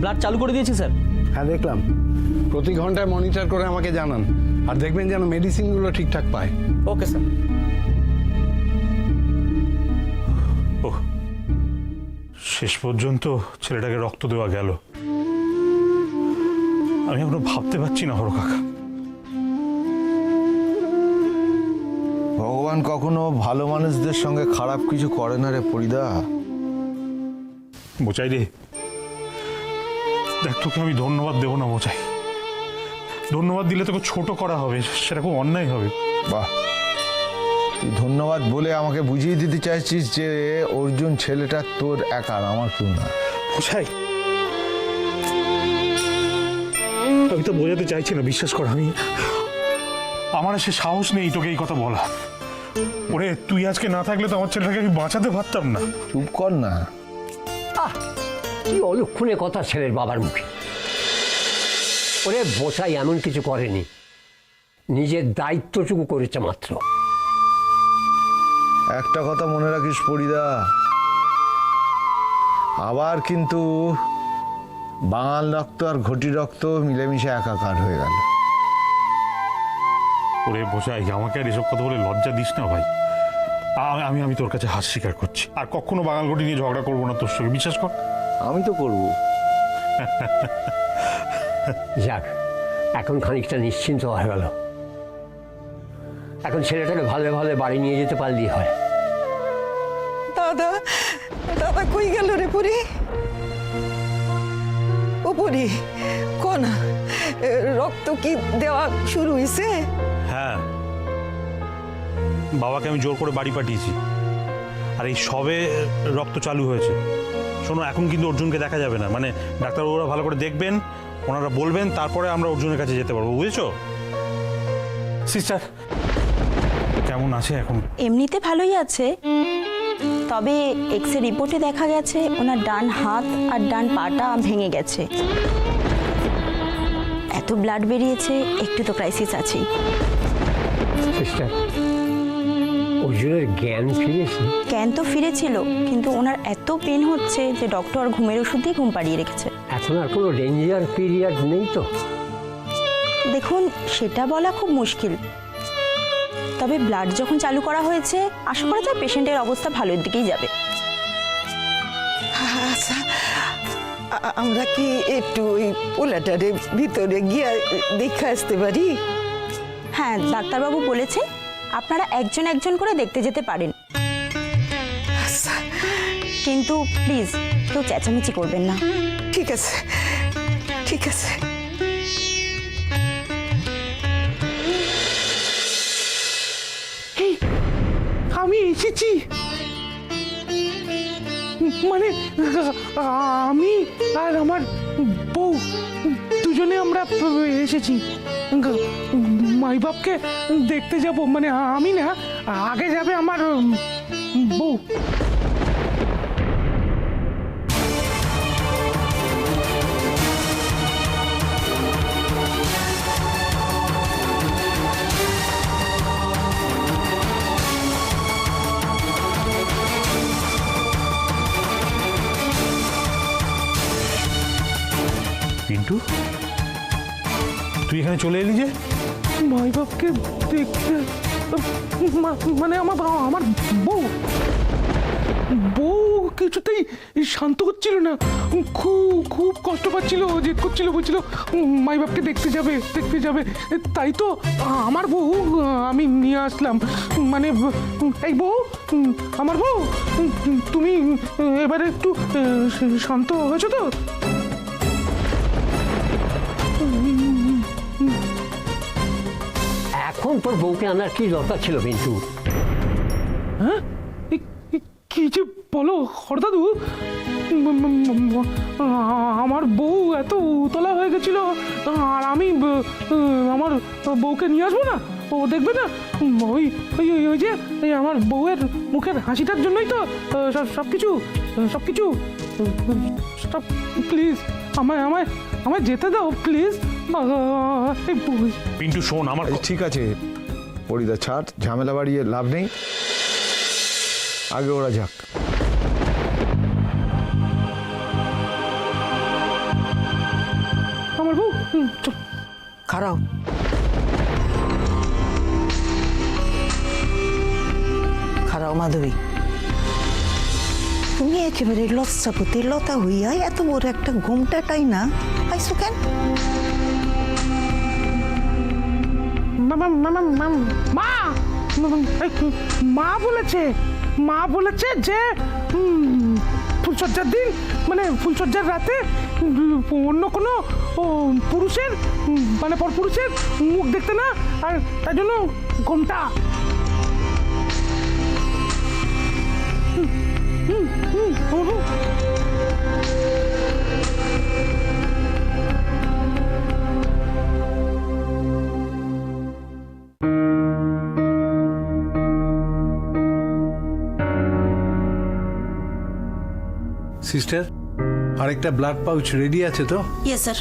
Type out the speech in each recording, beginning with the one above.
Blood চালু করে দিয়েছি স্যার। হ্যাঁ দেখলাম, প্রতি ঘন্টায় মনিটর করে আমাকে জানান, আর দেখবেন যেন মেডিসিনগুলো ঠিকঠাক পায়। Okay sir. ও, শেষ পর্যন্ত ছেলেটাকে রক্ত দেওয়া গেল। আমি এখনো ভাবতে পারছি না হর কাকা। ভগবান কখনো ভালো মানুষদের সঙ্গে খারাপ কিছু করে না রে পরিদা। বোঝাই রে, দেখ তোকে আমি ধন্যবাদ দেবো না বোঝাই। ধন্যবাদ দিলে তোকে ছোট করা হবে, সেটা খুব অন্যায় হবে। বাহ, তুই ধন্যবাদ বলে আমাকে বুঝিয়ে দিতে চাইছিস যে অর্জুন ছেলেটা তোর একার, আমার কেউ না। বোঝাই, আমি তো বোঝাতে চাইছি না, বিশ্বাস কর। আমার সে সাহস নেই তোকে এই কথা বলা। ওরে, তুই আজকে না থাকলে তো আমার ছেলেটাকে আমি বাঁচাতে পারতাম না। চুপ কর না। কি অলক্ষণে কথা ছেলের বাবার মুখে। ওরে বোঝাই এমন কিছু করেনি, নিজের দায়িত্বটুকু করেছে মাত্র। একটা কথা মনে রাখিস পরিদা, আবার কিন্তু বাঙাল রক্ত আর ঘটি রক্ত মিলেমিশে একাকার হয়ে গেল। ওরে বোঝাই, আমাকে আর এসব কথা বলে লজ্জা দিস না ভাই। আমি তোর কাছে হাত স্বীকার করছি, আর কখনো বাঙাল ঘটি নিয়ে ঝগড়া করবো না তোর সঙ্গে, বিশ্বাস কর। আমি তো করবো। যাক, এখন খানিকটা নিশ্চিন্ত হয়ে গেল। এখন ছেলেটাকে ভালো ভালো বাড়ি নিয়ে যেতে পারলেই হয়। দাদা, দাদা কই গেল রে পুরি? ও পুরি, কোন রক্ত কি দেওয়া শুরু হয়েছে? হ্যাঁ, বাবাকে আমি জোর করে বাড়ি পাঠিয়েছি, আর এই সবে রক্ত চালু হয়েছে। শোনো, এখন কিন্তু অর্জুনকে দেখা যাবে না, মানে ডাক্তারবাবুরা ভালো করে দেখবেন, ওনারা বলবেন, তারপরে আমরা অর্জুনের কাছে যেতে পারবো, বুঝেছো? সিস্টার কেমন আছে এখন? এমনিতে ভালোই আছে, তবে এক্স রে রিপোর্টে দেখা গেছে ওনার ডান হাত আর ডান পাটা ভেঙে গেছে। এত ব্লাড বেরিয়েছে, একটু তো ক্রাইসিস আছেই। সিস্টার, অর্জুনের জ্ঞান ফিরেছে? জ্ঞান তো ফিরেছিল, কিন্তু ওনার এত পেন হচ্ছে যে ডক্টর ঘুমের ওষুধ দিয়ে ঘুম পাড়িয়ে রেখেছে। এখন আর কোনো ডেঞ্জার পিরিয়ড নেই তো? দেখুন, সেটা বলা খুব মুশকিল, তবে ব্লাড যখন চালু করা হয়েছে, আশা করা যায় পেশেন্টের অবস্থা ভালোর দিকেই যাবে। আচ্ছা, আমরা কি একটু ওই পোলাটারে ভিতরে গিয়ে দেখে আসতে পারি? হ্যাঁ, ডাক্তারবাবু বলেছেন আপনারা একজন একজন করে দেখতে যেতে পারেন, আচ্ছা, কিন্তু প্লিজ কেউ চেঁচামেচি করবেন না। ঠিক আছে, ঠিক আছে। আমি এসেছি, মানে আমি আর আমার বউ দুজনে আমরা এসেছি। মাই বাপকে দেখতে যাব, মানে আমি না, আগে যাবে আমার বউ। পিন্টু, তুই এখানে চলে এলি যে? মাই বাপকে দেখতে, মানে আমার বউ কিছুতেই শান্ত হচ্ছিল না, খুব খুব কষ্ট পাচ্ছিল, জেদ করছিল, বলছিল মাই বাপকে দেখতে যাবে। তাই তো আমার বউ আমি নিয়ে আসলাম। মানে এই বউ, আমার বউ, তুমি এবারে একটু শান্ত হয়েছো তো? এখন তোর বউকে আনার কি দরকার ছিল পিন্টু? হ্যাঁ, কি যে বলো হরদাদু, আমার বউ এত উতলা হয়ে গেছিল, আর আমি আমার বউকে নিয়ে আসবো না? ও দেখবে না? ওই ওই ওই যে আমার বউয়ের মুখের হাসিটার জন্যই তো সব কিছু। প্লিজ আমায় যেতে দাও প্লিজ। পিন্টু শোন, আমার ঠিক আছে পরিদা, ছাড়, ঝামেলা বাড়িয়ে লাভ নেই, আগে ওরা যাক। খারাও। খারাও মাধবী, তুমি একেবারে লজ্জাপতি লতা হইয়া এত বড় একটা ঘুমটাটাই না পাইছো কেন? মা বলেছে যে ফুলসজ্জার দিন মানে ফুলসজ্জার রাতে অন্য কোনো পুরুষের মানে পরপুরুষের মুখ দেখতে না, আর তাই জন্য ঘোমটা। সিস্টার, আরেকটা ব্লাড পাউচ রেডি আছে তো? Yes sir.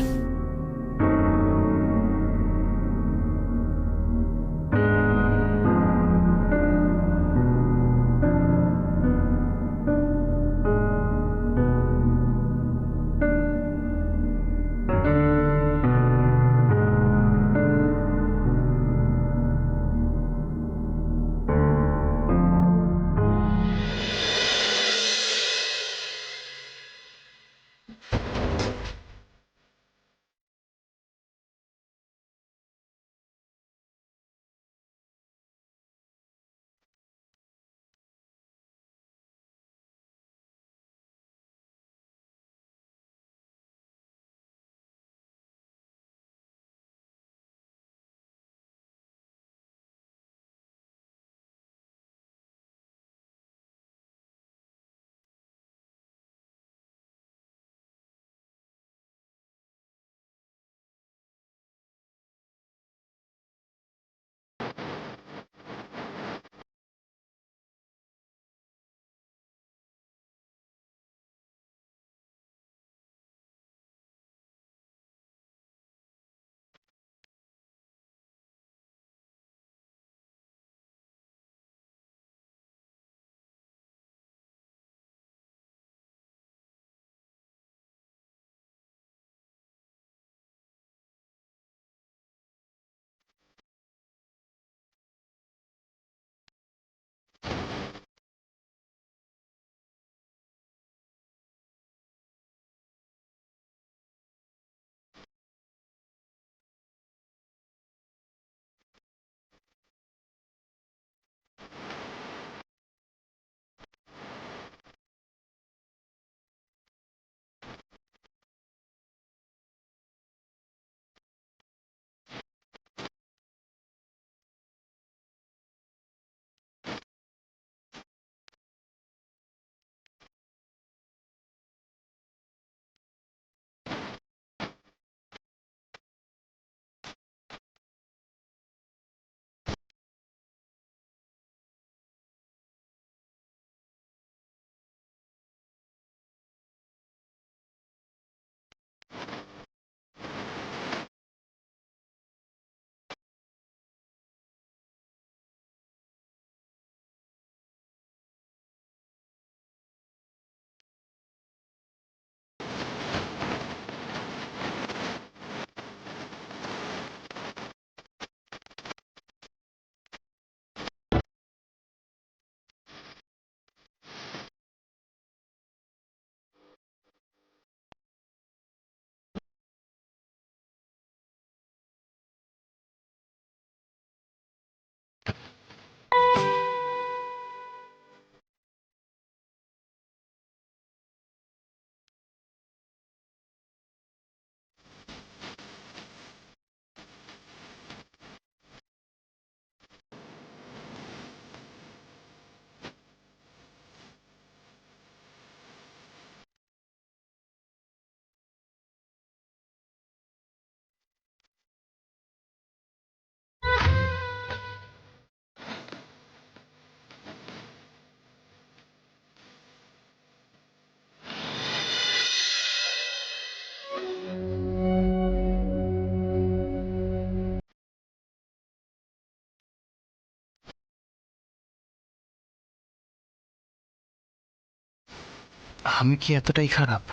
আমি কি এতটাই খারাপ?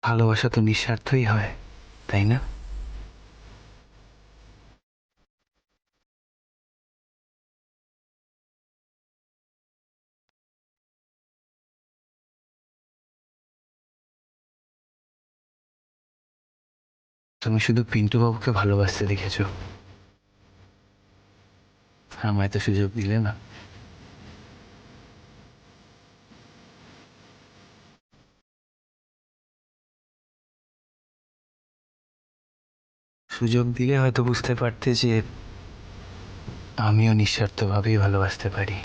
ভালোবাসা তো নিঃস্বার্থই হয়, তাই না? তুমি শুধু পিন্টু বাবুকে ভালোবাসতে দেখেছো, আমায় তো সুযোগ দিলে না। সুযোগ দিলে হয়তো বুঝতে পারতে যে আমিও নিঃস্বার্থভাবেই ভালোবাসতে পারি।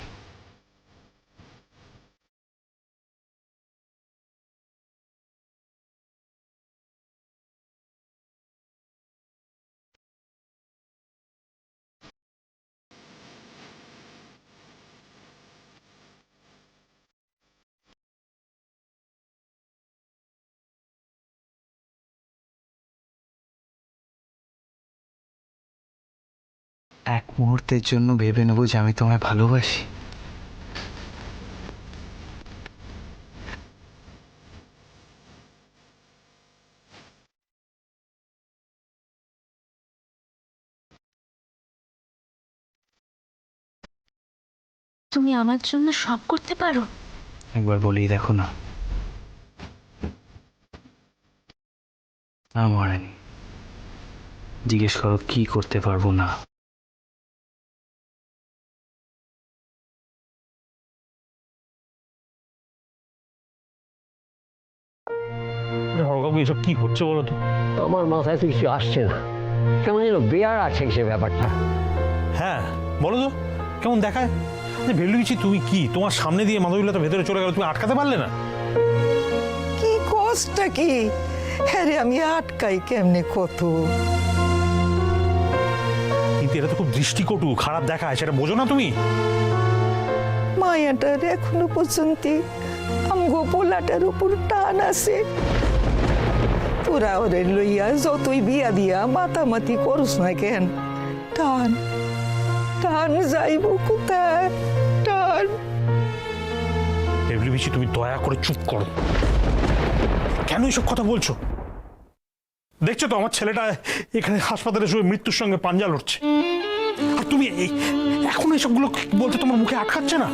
এক মুহূর্তের জন্য ভেবে নেবো যে আমি তোমায় ভালোবাসি। তুমি আমার জন্য সব করতে পারো। একবার বলেই দেখো না। না মরেনি, জিজ্ঞেস করো কি করতে পারবো না। হরকাবু এসব কি হচ্ছে বলো তো? আমার মাথায় তো কিছু আসছে না, কেমন যেন বেয়ার আছে সে ব্যাপারটা। হ্যাঁ বলো তো, কেমন দেখায়? যে ভেবে গেছি তুমি কি তোমার সামনে দিয়ে মাধবীলতা ভেতরে চলে গেল, তুমি আটকাতে পারলে না? কি কষ্ট কি, হ্যাঁ রে, আমি আটকাই কেমনে কত। কিন্তু এটা তো খুব দৃষ্টিকটু, খারাপ দেখায়, সেটা বোঝো না তুমি? মায়াটার এখনো পর্যন্ত আমগো পোলাটার উপর টান আছে। তোরা ওরে লইয়া যতই বিয়া দিয়া মাতামাতি করস না কেন, টান টান যাইব কোথায়, টান। ভেবলি বিচি তুমি দয়া করে চুপ করো। কেন এইসব কথা বলছো? দেখছো তো আমার ছেলেটা এখানে হাসপাতালে শুয়ে মৃত্যুর সঙ্গে পাঞ্জা লড়ছে, আর তুমি এখন এসবগুলো বলতে তোমার মুখে আটকাচ্ছে না?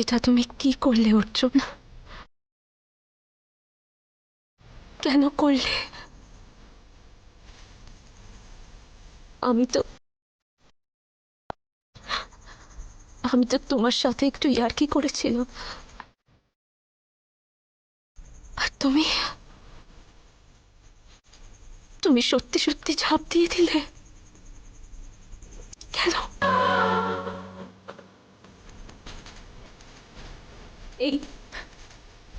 এটা তুমি কি করলে অর্জুন? কেন করলে? আমি তো তোমার সাথে একটু ইয়ার্কি করেছিলাম, আর তুমি সত্যি সত্যি ঝাঁপ দিয়ে দিলে। কেন?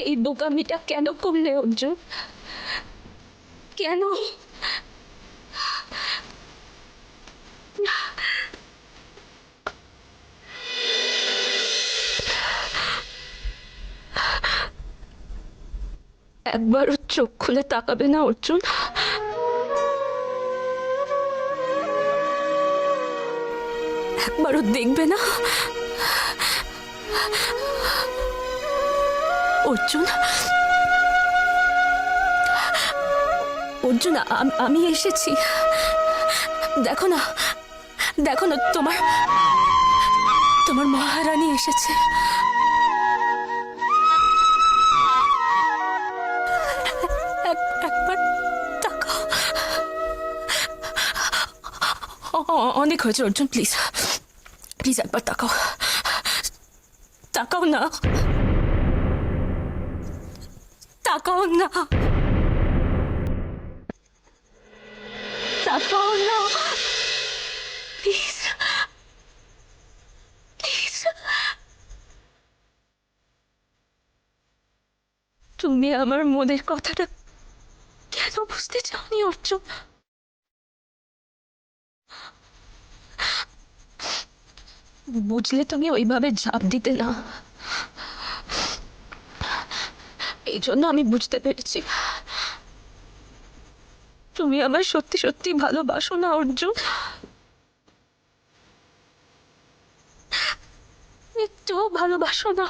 এই বোকামিটা কেন করলে অর্জুন? কেন? একবারও চোখ খুলে তাকাবে না অর্জুন? একবারও দেখবে না অর্জুন? অর্জুন, আমি এসেছি, দেখো না, দেখো না, তোমার মহারানী এসেছে। একবার তাকাও। অনেক হয়েছে অর্জুন, প্লিজ প্লিজ একবার তাকাও, তাকাও না, তাকাও না, তাকাও না, প্লিজ প্লিজ। তুমি আমার মনের কথাটা কেন বুঝতে চাওনি অর্জুন? বুঝলে তুমি ওইভাবে ঝাঁপ দিতে না, এই জন্য আমি বুঝতে পেরেছি তুমি আমার সত্যি সত্যি ভালোবাসো না অর্জুন? একটুও ভালোবাসো না?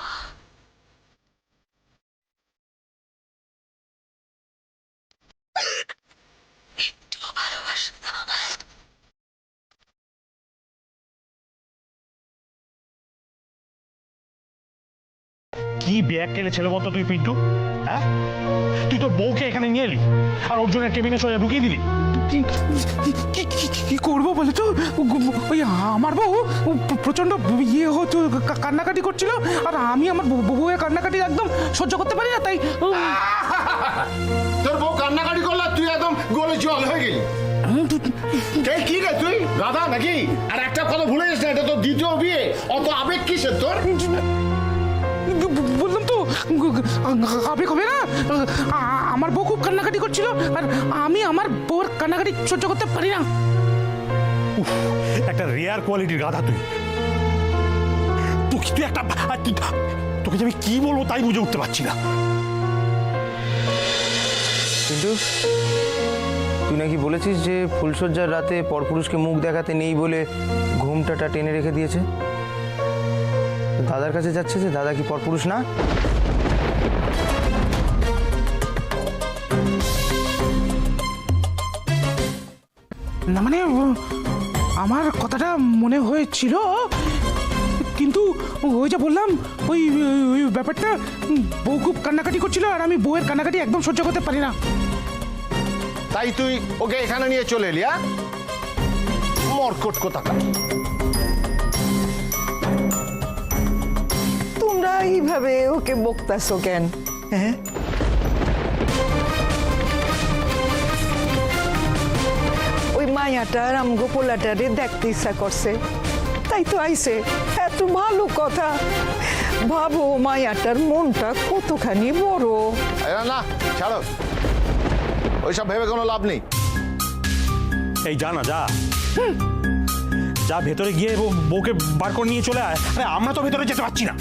একটুও ভালোবাসো না? কি ব্যাগ কেলে ছেলে বলতো তুই পিন্টু? হ্যাঁ, তুই তোর বউকে এখানে নিয়ে এলি আর অর্জুনের কেবিনে সোজা ঢুকিয়ে দিলি। কি করবো বলে তো? ওই আমার বউ প্রচন্ড ইয়ে হতো, কান্নাকাটি করছিল, আর আমি আমার বউয়ের কান্নাকাটি একদম সহ্য করতে পারি না, তাই তোর বউ কান্নাকাটি করলে তুই একদম গলে জল হয়ে গেলি। এই কি রে তুই গাধা নাকি? আর একটা কথা ভুলে যাস না, এটা তো দ্বিতীয় বিয়ে, অত আবেগ কিসের তোর? বললাম তো আবেগ হবে না। আমার বউ খুব কান্নাকাটি করছিল, আর আমি আমার বউয়ের কান্নাকাটি সহ্য করতে পারি না। একটা রেয়ার কোয়ালিটির গাধা তুই। তুই একটা তোকে যে আমি কি বলবো তাই বুঝে উঠতে পারছি না। কিন্তু তুই নাকি বলেছিস যে ফুলসজ্জার রাতে পরপুরুষকে মুখ দেখাতে নেই বলে ঘুমটাটা টেনে রেখে দিয়েছে। দাদার কাছে যাচ্ছে যে দাদা কি পরপুরুষ না? না মানে আমার কথাটা মনে হয়েছিল, কিন্তু ওই যে বললাম ওই ওই ব্যাপারটা, বউ খুব কান্নাকাটি করছিল আর আমি বউয়ের কান্নাকাটি একদম সহ্য করতে পারি না। তাই তুই ওকে এখানে নিয়ে চলে এলি? মরকট কোথাকার। তোমরা এইভাবে ওকে বকতাছো কেন? হ্যাঁ, ওই মায়াটার আমগো পোলাটারে দেখতে ইচ্ছা করছে, তাই তো আইছে। এত ভালো কথা, ভাবো মায়াটার মনটা কতখানি বড়। না ছাড়ো, ওইসব ভেবে কোনো লাভ নেই। এই যা না, যা যা ভেতরে গিয়ে বউকে বার করে নিয়ে চলে আয়। আরে আমরা তো ভেতরে যেতে পারছি না।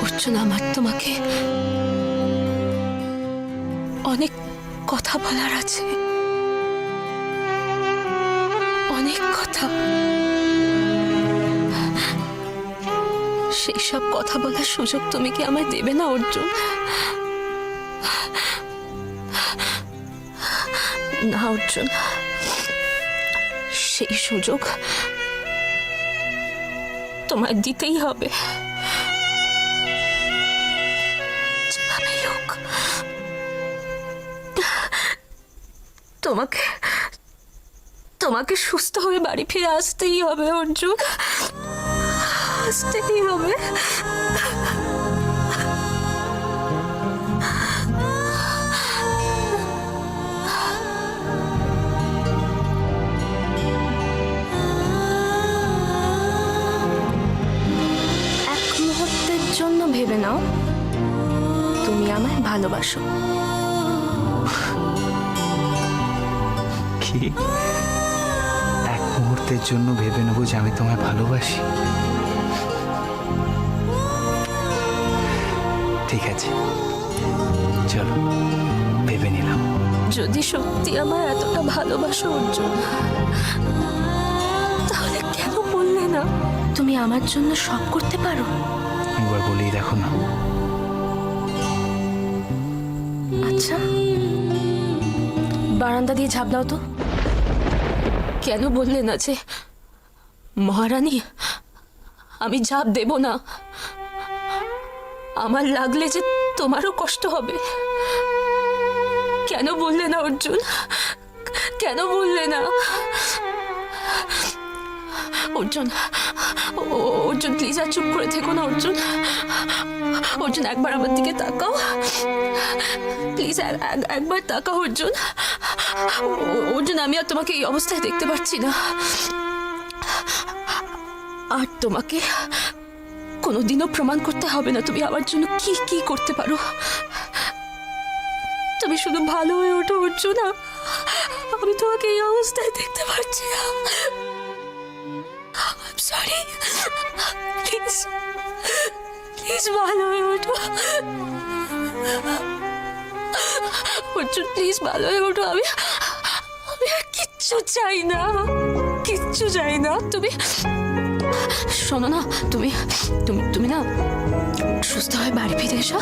অর্জুন, আমার তোমাকে অনেক কথা বলার আছে, অনেক কথা। সেই সব কথা বলার সুযোগ তুমি কি আমায় দেবে না অর্জুন? না অর্জুন, সেই সুযোগ তোমায় দিতেই হবে। তোমাকে তোমাকে সুস্থ হয়ে বাড়ি ফিরে আসতেই হবে অর্জুন, আসতেই হবে। এক মুহূর্তের জন্য ভেবে নাও তুমি আমায় ভালোবাসো। কি এক মুহূর্তের জন্য ভেবে নেবো যে আমি তোমায় ভালোবাসি? ঠিক আছে, চলো ভেবে নিলাম। যদি সত্যি আমায় এতটা ভালোবাসো অর্জুন, তাহলে কেন বললে না তুমি আমার জন্য সব করতে পারো? একবার বলেই দেখো না। আচ্ছা, বারান্দা দিয়ে ঝাঁপ দাও তো। কেন বললে না যে মহারানী আমি ঝাঁপ দেব না, আমার লাগলে যে তোমারও কষ্ট হবে? কেন বললে না অর্জুন? কেন বললে না? অর্জুন, অর্জুন প্লিজ আর চুপ করে থেকো না অর্জুন। অর্জুন একবার আমার দিকে তাকাও প্লিজ, একবার তাকাও অর্জুন। অর্জুন আমি আর তোমাকে এই অবস্থায় দেখতে পাচ্ছি না, আর তোমাকে কোনোদিনও প্রমাণ করতে হবে না তুমি আমার জন্য কি কি করতে পারো। তুমি শুধু ভালো হয়ে ওঠো অর্জুন, আমি তোমাকে এই অবস্থায় দেখতে পাচ্ছি না। I'm sorry. Please, প্লিজ ভালো হয়ে ওঠো অর্জুন, প্লিজ ভালো হয়ে ওঠো। আমি আর কিচ্ছু চাই না, কিচ্ছু চাই না। তুমি শোনো না, তুমি তুমি তুমি না সুস্থ হয়ে বাড়ি ফিরে এসো,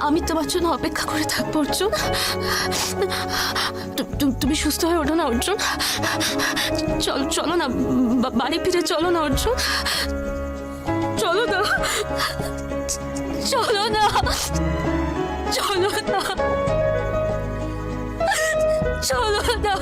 আমি তোমার জন্য অপেক্ষা করে থাকবো অর্জুন। তুমি সুস্থ হয়ে ওঠো না অর্জুন, চলো না বাড়ি ফিরে চলো না অর্জুন, চলো না, চলো না, চলো না, চলো না।